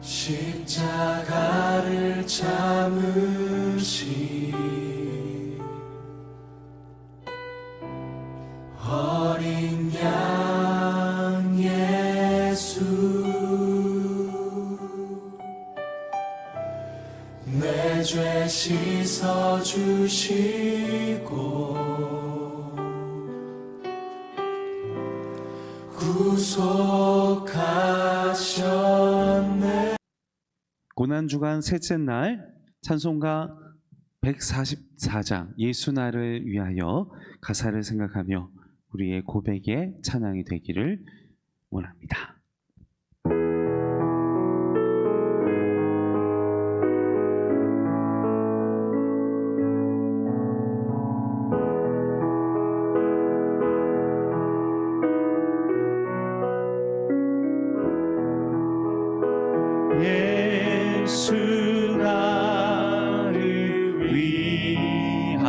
십자가를 참으시 어린 양 예수 내 죄 씻어주시고 구속하셨네. 고난주간 셋째 날 찬송가 144장 예수 나를 위하여 가사를 생각하며 우리의 고백의 찬양이 되기를 원합니다. 예수 나를 위하여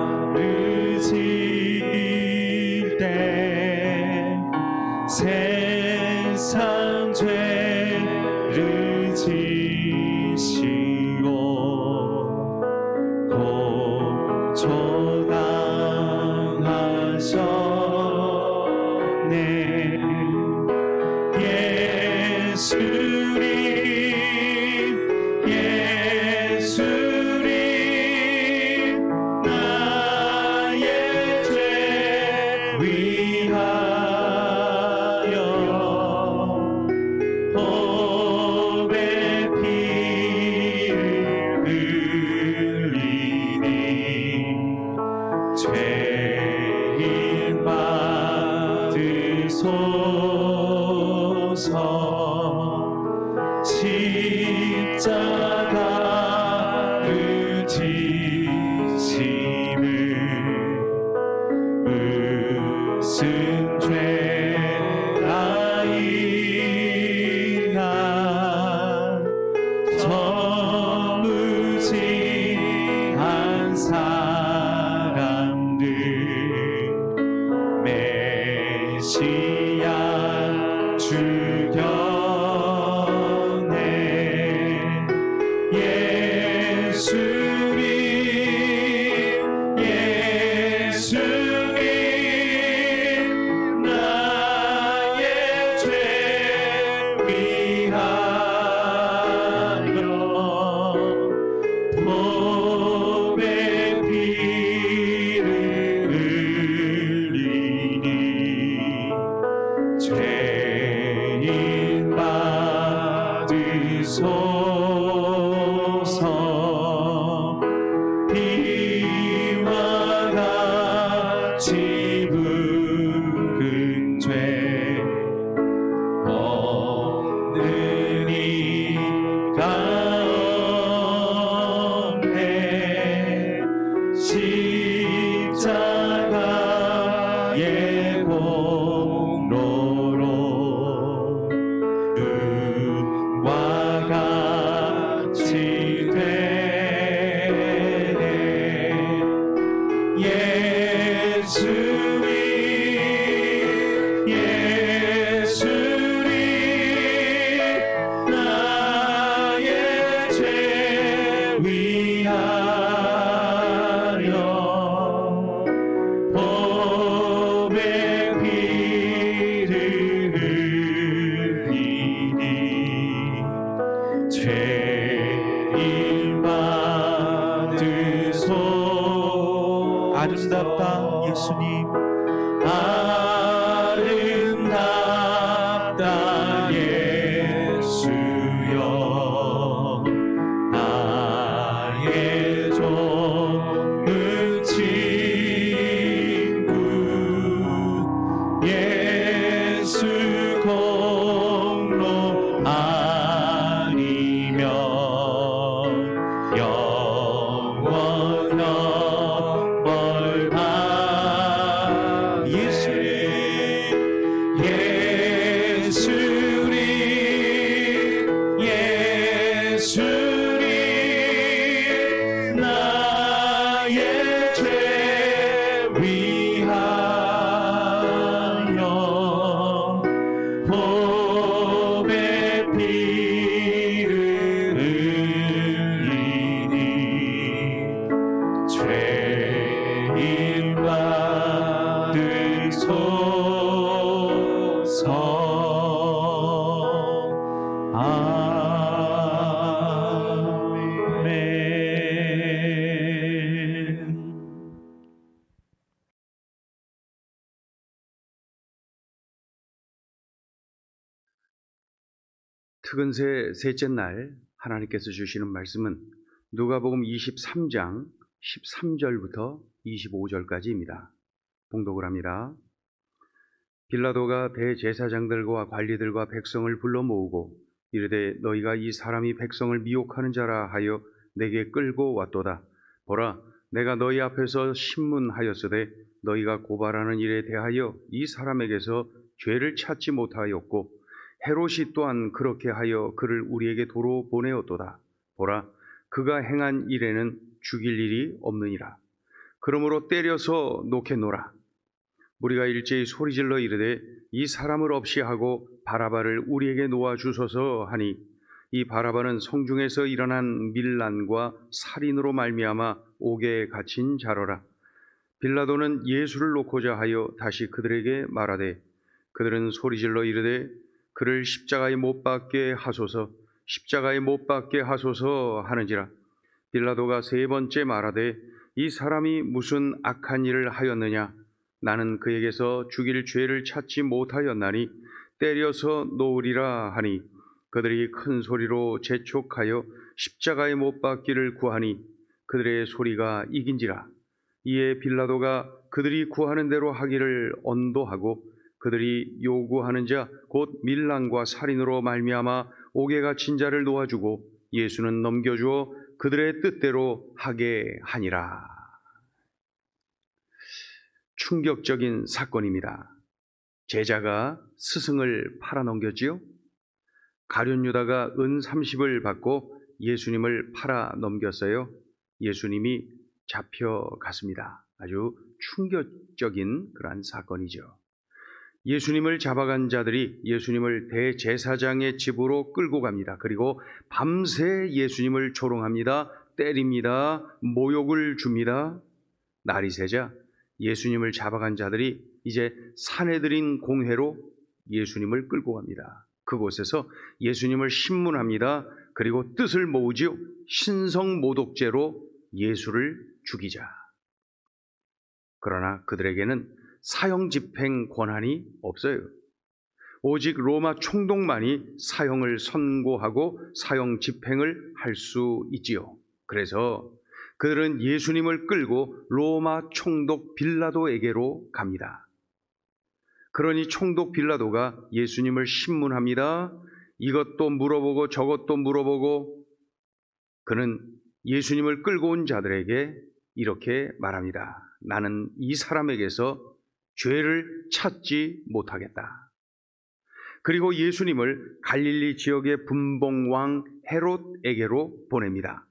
십자가를 질 때 세상 죄를 지시고 고초당하셨 예수님 나의 죄 위하여 보배 피를 흘리니 죄인 받으소서 십자가를 지심을 무슨 죄라이나 저무지한 사람들 메시아 죽여 예수님 나의 죄 위하여 보배 피를 흘리니 죄인 받으소서 이와 같이 붉은 죄 없는 이가 없네 십자가의 공로로 눈과 같이 되네 예수님 나의 죄 위하여 보배 피를 흘리니 죄인 받으소 아름답다 예수님 아름답다 예수여 나의 좋은 친구 예수 공로 아니면 영원한 벌 받 예수님 아멘. 특은새 셋째 날 하나님께서 주시는 말씀은 누가복음 23장 13절부터 25절까지입니다. 봉독을 합니다. 빌라도가 대제사장들과 관리들과 백성을 불러 모으고 이르되 너희가 이 사람이 백성을 미혹하는 자라 하여 내게 끌고 왔도다. 보라, 내가 너희 앞에서 신문하였으되 너희가 고발하는 일에 대하여 이 사람에게서 죄를 찾지 못하였고 헤롯이 또한 그렇게 하여 그를 우리에게 도로 보내었도다. 보라, 그가 행한 일에는 죽일 일이 없느니라. 그러므로 때려서 놓겠노라. 우리가 일제히 소리질러 이르되 이 사람을 없이 하고 바라바를 우리에게 놓아 주소서 하니 이 바라바는 성중에서 일어난 밀란과 살인으로 말미암아 옥에 갇힌 자로라. 빌라도는 예수를 놓고자 하여 다시 그들에게 말하되 그들은 소리질러 이르되 그를 십자가에 못 박게 하소서, 십자가에 못 박게 하소서 하는지라. 빌라도가 세 번째 말하되 이 사람이 무슨 악한 일을 하였느냐? 나는 그에게서 죽일 죄를 찾지 못하였나니 때려서 놓으리라 하니 그들이 큰 소리로 재촉하여 십자가에 못 박기를 구하니 그들의 소리가 이긴지라. 이에 빌라도가 그들이 구하는 대로 하기를 언도하고 그들이 요구하는 자 곧 밀란과 살인으로 말미암아 옥에 갇힌 자를 놓아주고 예수는 넘겨주어 그들의 뜻대로 하게 하니라. 충격적인 사건입니다. 제자가 스승을 팔아넘겼지요. 가룟 유다가 은 30을 받고 예수님을 팔아넘겼어요. 예수님이 잡혀갔습니다. 아주 충격적인 그러한 사건이죠. 예수님을 잡아간 자들이 예수님을 대제사장의 집으로 끌고 갑니다. 그리고 밤새 예수님을 조롱합니다. 때립니다. 모욕을 줍니다. 날이 새자 예수님을 잡아간 자들이 이제 사내들인 공회로 예수님을 끌고 갑니다. 그곳에서 예수님을 신문합니다. 그리고 뜻을 모으지요. 신성모독죄로 예수를 죽이자. 그러나 그들에게는 사형 집행 권한이 없어요. 오직 로마 총독만이 사형을 선고하고 사형 집행을 할 수 있지요. 그래서 그들은 예수님을 끌고 로마 총독 빌라도에게로 갑니다. 그러니 총독 빌라도가 예수님을 신문합니다. 이것도 물어보고 저것도 물어보고 그는 예수님을 끌고 온 자들에게 이렇게 말합니다. 나는 이 사람에게서 죄를 찾지 못하겠다. 그리고 예수님을 갈릴리 지역의 분봉왕 헤롯에게로 보냅니다.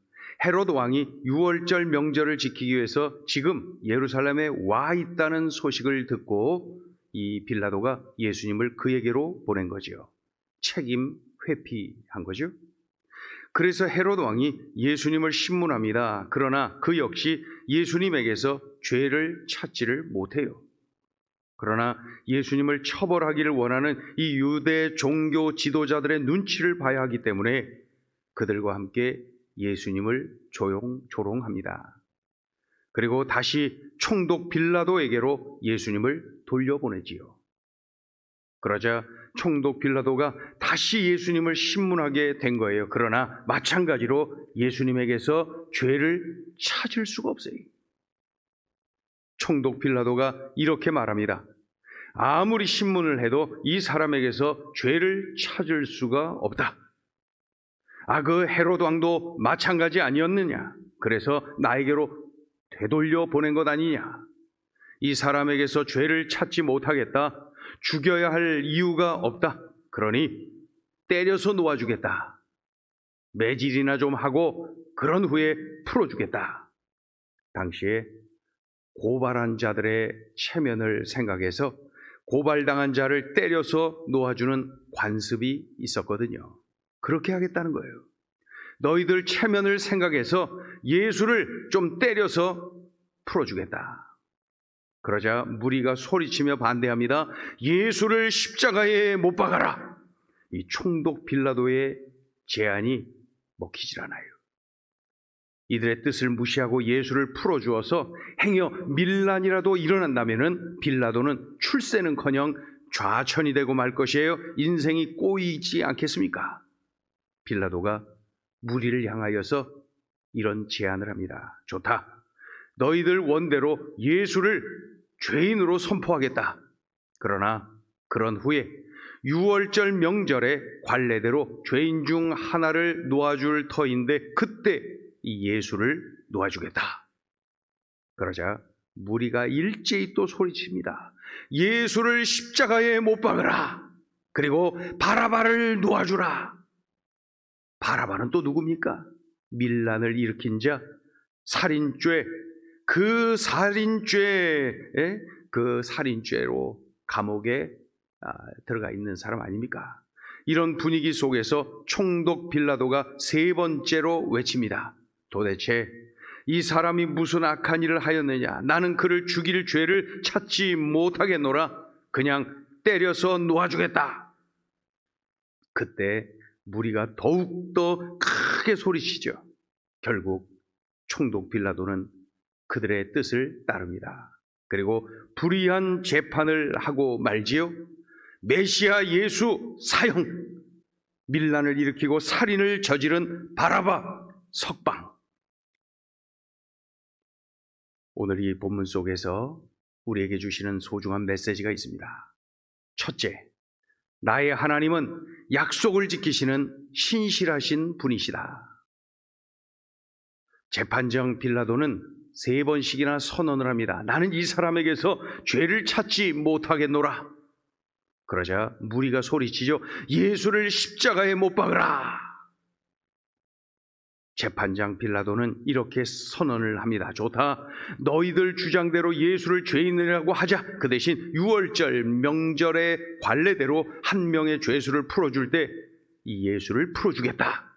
헤롯 왕이 유월절 명절을 지키기 위해서 지금 예루살렘에 와 있다는 소식을 듣고 이 빌라도가 예수님을 그에게로 보낸 거지요. 책임 회피한 거죠. 그래서 헤롯 왕이 예수님을 신문합니다. 그러나 그 역시 예수님에게서 죄를 찾지를 못해요. 그러나 예수님을 처벌하기를 원하는 이 유대 종교 지도자들의 눈치를 봐야 하기 때문에 그들과 함께 예수님을 조롱합니다. 그리고 다시 총독 빌라도에게로 예수님을 돌려보내지요. 그러자 총독 빌라도가 다시 예수님을 신문하게 된 거예요. 그러나 마찬가지로 예수님에게서 죄를 찾을 수가 없어요. 총독 빌라도가 이렇게 말합니다. 아무리 신문을 해도 이 사람에게서 죄를 찾을 수가 없다. 그 헤롯 왕도 마찬가지 아니었느냐? 그래서 나에게로 되돌려 보낸 것 아니냐? 이 사람에게서 죄를 찾지 못하겠다. 죽여야 할 이유가 없다. 그러니 때려서 놓아주겠다. 매질이나 좀 하고 그런 후에 풀어주겠다. 당시에 고발한 자들의 체면을 생각해서 고발당한 자를 때려서 놓아주는 관습이 있었거든요. 그렇게 하겠다는 거예요. 너희들 체면을 생각해서 예수를 좀 때려서 풀어주겠다. 그러자 무리가 소리치며 반대합니다. 예수를 십자가에 못 박아라. 이 총독 빌라도의 제안이 먹히질 않아요. 이들의 뜻을 무시하고 예수를 풀어주어서 행여 밀란이라도 일어난다면 빌라도는 출세는커녕 좌천이 되고 말 것이에요. 인생이 꼬이지 않겠습니까? 빌라도가 무리를 향하여서 이런 제안을 합니다. 좋다. 너희들 원대로 예수를 죄인으로 선포하겠다. 그러나 그런 후에 유월절 명절에 관례대로 죄인 중 하나를 놓아줄 터인데 그때 이 예수를 놓아주겠다. 그러자 무리가 일제히 또 소리칩니다. 예수를 십자가에 못 박으라. 그리고 바라바를 놓아주라. 바라바는 또 누굽니까? 밀란을 일으킨 자, 살인죄, 그 살인죄로 감옥에 들어가 있는 사람 아닙니까? 이런 분위기 속에서 총독 빌라도가 세 번째로 외칩니다. 도대체 이 사람이 무슨 악한 일을 하였느냐? 나는 그를 죽일 죄를 찾지 못하겠노라. 그냥 때려서 놓아주겠다. 그때 무리가 더욱더 크게 소리치죠. 결국 총독 빌라도는 그들의 뜻을 따릅니다. 그리고 불의한 재판을 하고 말지요. 메시아 예수 사형, 밀란을 일으키고 살인을 저지른 바라바 석방. 오늘 이 본문 속에서 우리에게 주시는 소중한 메시지가 있습니다. 첫째, 나의 하나님은 약속을 지키시는 신실하신 분이시다. 재판장 빌라도는 세 번씩이나 선언을 합니다. 나는 이 사람에게서 죄를 찾지 못하겠노라. 그러자 무리가 소리치죠. 예수를 십자가에 못 박으라. 재판장 빌라도는 이렇게 선언을 합니다. 좋다. 너희들 주장대로 예수를 죄인이라고 하자. 그 대신 유월절 명절의 관례대로 한 명의 죄수를 풀어줄 때 이 예수를 풀어주겠다.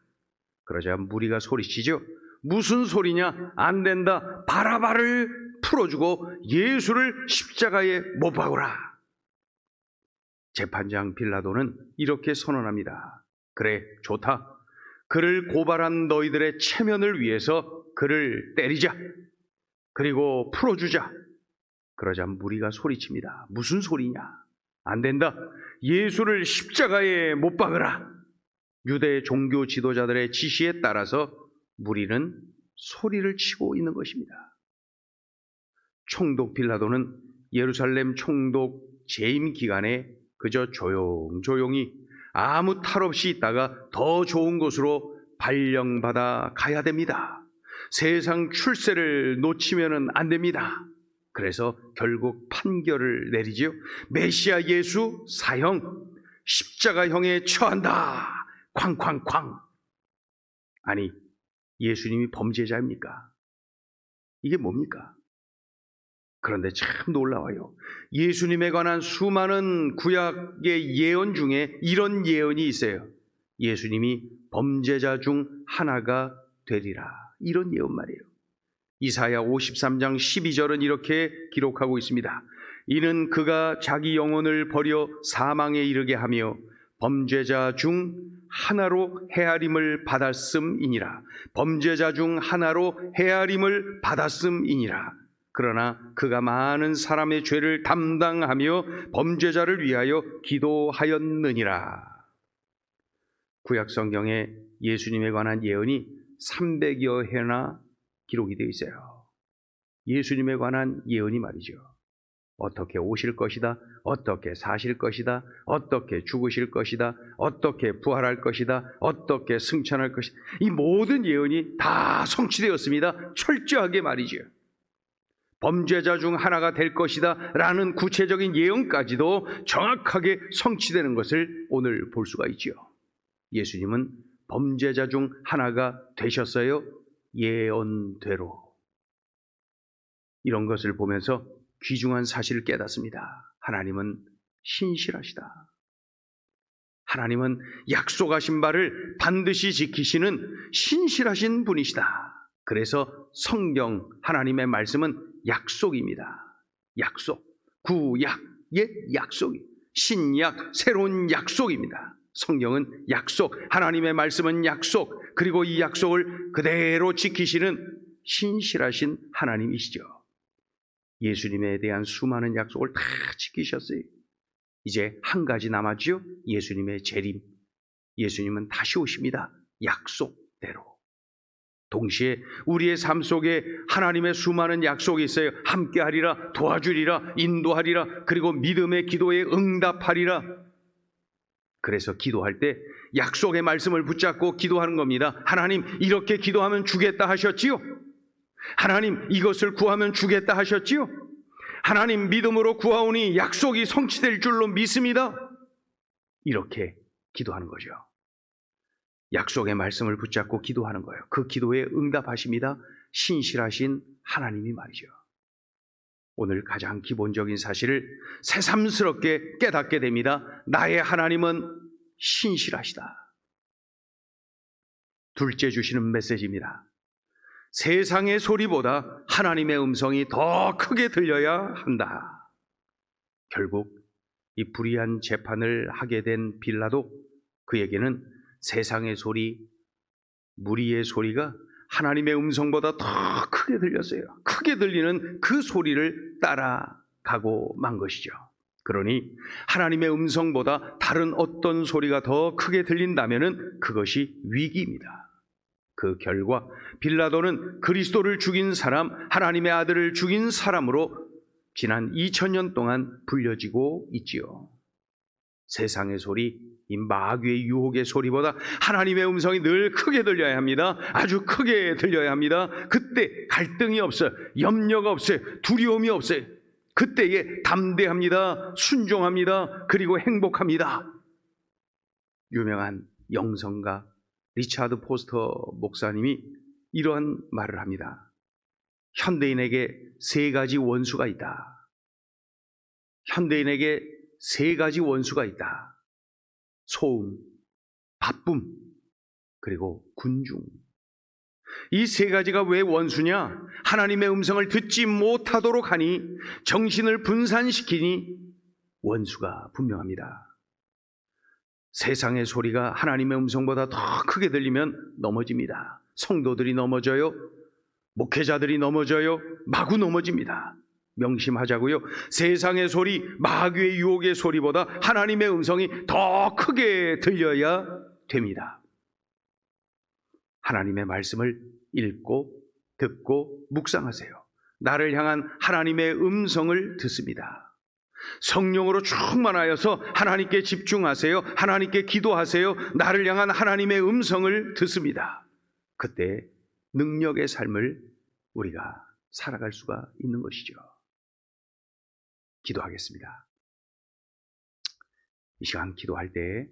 그러자 무리가 소리치죠. 무슨 소리냐? 안 된다. 바라바를 풀어주고 예수를 십자가에 못 박으라. 재판장 빌라도는 이렇게 선언합니다. 그래, 좋다. 그를 고발한 너희들의 체면을 위해서 그를 때리자. 그리고 풀어주자. 그러자 무리가 소리칩니다. 무슨 소리냐? 안 된다. 예수를 십자가에 못 박으라. 유대 종교 지도자들의 지시에 따라서 무리는 소리를 치고 있는 것입니다. 총독 빌라도는 예루살렘 총독 재임 기간에 그저 조용조용히 아무 탈 없이 있다가 더 좋은 곳으로 발령받아 가야 됩니다. 세상 출세를 놓치면 안 됩니다. 그래서 결국 판결을 내리지요. 메시아 예수 사형, 십자가형에 처한다. 쾅쾅쾅. 아니, 예수님이 범죄자입니까? 이게 뭡니까? 그런데 참 놀라워요. 예수님에 관한 수많은 구약의 예언 중에 이런 예언이 있어요. 예수님이 범죄자 중 하나가 되리라. 이런 예언 말이에요. 이사야 53장 12절은 이렇게 기록하고 있습니다. 이는 그가 자기 영혼을 버려 사망에 이르게 하며 범죄자 중 하나로 헤아림을 받았음이니라. 범죄자 중 하나로 헤아림을 받았음이니라. 그러나 그가 많은 사람의 죄를 담당하며 범죄자를 위하여 기도하였느니라. 구약 성경에 예수님에 관한 예언이 300여 회나 기록이 되어 있어요. 예수님에 관한 예언이 말이죠. 어떻게 오실 것이다, 어떻게 사실 것이다, 어떻게 죽으실 것이다, 어떻게 부활할 것이다, 어떻게 승천할 것이다. 이 모든 예언이 다 성취되었습니다. 철저하게 말이죠. 범죄자 중 하나가 될 것이다 라는 구체적인 예언까지도 정확하게 성취되는 것을 오늘 볼 수가 있죠. 예수님은 범죄자 중 하나가 되셨어요. 예언대로. 이런 것을 보면서 귀중한 사실을 깨닫습니다. 하나님은 신실하시다. 하나님은 약속하신 바를 반드시 지키시는 신실하신 분이시다. 그래서 성경, 하나님의 말씀은 약속입니다. 약속, 구약, 옛 약속이, 신약, 새로운 약속입니다. 성경은 약속, 하나님의 말씀은 약속, 그리고 이 약속을 그대로 지키시는 신실하신 하나님이시죠. 예수님에 대한 수많은 약속을 다 지키셨어요. 이제 한 가지 남았죠. 예수님의 재림. 예수님은 다시 오십니다. 약속대로. 동시에 우리의 삶 속에 하나님의 수많은 약속이 있어요. 함께하리라, 도와주리라, 인도하리라, 그리고 믿음의 기도에 응답하리라. 그래서 기도할 때 약속의 말씀을 붙잡고 기도하는 겁니다. 하나님, 이렇게 기도하면 주겠다 하셨지요? 하나님, 이것을 구하면 주겠다 하셨지요? 하나님, 믿음으로 구하오니 약속이 성취될 줄로 믿습니다. 이렇게 기도하는 거죠. 약속의 말씀을 붙잡고 기도하는 거예요. 그 기도에 응답하십니다. 신실하신 하나님이 말이죠. 오늘 가장 기본적인 사실을 새삼스럽게 깨닫게 됩니다. 나의 하나님은 신실하시다. 둘째 주시는 메시지입니다. 세상의 소리보다 하나님의 음성이 더 크게 들려야 한다. 결국 이 불의한 재판을 하게 된 빌라도, 그에게는 세상의 소리, 무리의 소리가 하나님의 음성보다 더 크게 들렸어요. 크게 들리는 그 소리를 따라가고 만 것이죠. 그러니 하나님의 음성보다 다른 어떤 소리가 더 크게 들린다면 그것이 위기입니다. 그 결과 빌라도는 그리스도를 죽인 사람, 하나님의 아들을 죽인 사람으로 지난 2000년 동안 불려지고 있지요. 세상의 소리, 이 마귀의 유혹의 소리보다 하나님의 음성이 늘 크게 들려야 합니다. 아주 크게 들려야 합니다. 그때 갈등이 없어요. 염려가 없어요. 두려움이 없어요. 그때에 담대합니다. 순종합니다. 그리고 행복합니다. 유명한 영성가 리차드 포스터 목사님이 이러한 말을 합니다. 현대인에게 세 가지 원수가 있다. 현대인에게 세 가지 원수가 있다. 소음, 바쁨, 그리고 군중. 이 세 가지가 왜 원수냐? 하나님의 음성을 듣지 못하도록 하니, 정신을 분산시키니 원수가 분명합니다. 세상의 소리가 하나님의 음성보다 더 크게 들리면 넘어집니다. 성도들이 넘어져요. 목회자들이 넘어져요. 마구 넘어집니다. 명심하자고요. 세상의 소리, 마귀의 유혹의 소리보다 하나님의 음성이 더 크게 들려야 됩니다. 하나님의 말씀을 읽고 듣고 묵상하세요. 나를 향한 하나님의 음성을 듣습니다. 성령으로 충만하여서 하나님께 집중하세요. 하나님께 기도하세요. 나를 향한 하나님의 음성을 듣습니다. 그때 능력의 삶을 우리가 살아갈 수가 있는 것이죠. 기도하겠습니다. 이 시간 기도할 때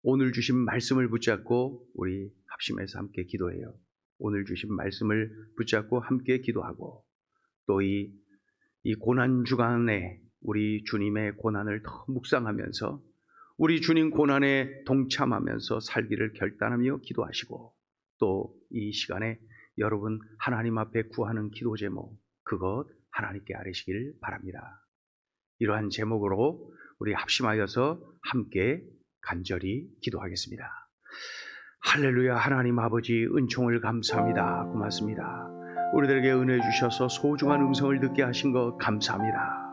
오늘 주신 말씀을 붙잡고 우리 합심해서 함께 기도해요. 오늘 주신 말씀을 붙잡고 함께 기도하고, 또 이 고난 주간에 우리 주님의 고난을 더 묵상하면서 우리 주님 고난에 동참하면서 살기를 결단하며 기도하시고, 또 이 시간에 여러분 하나님 앞에 구하는 기도 제목, 그것 하나님께 아뢰시길 바랍니다. 이러한 제목으로 우리 합심하여서 함께 간절히 기도하겠습니다. 할렐루야. 하나님 아버지, 은총을 감사합니다. 고맙습니다. 우리들에게 은혜 주셔서 소중한 음성을 듣게 하신 것 감사합니다.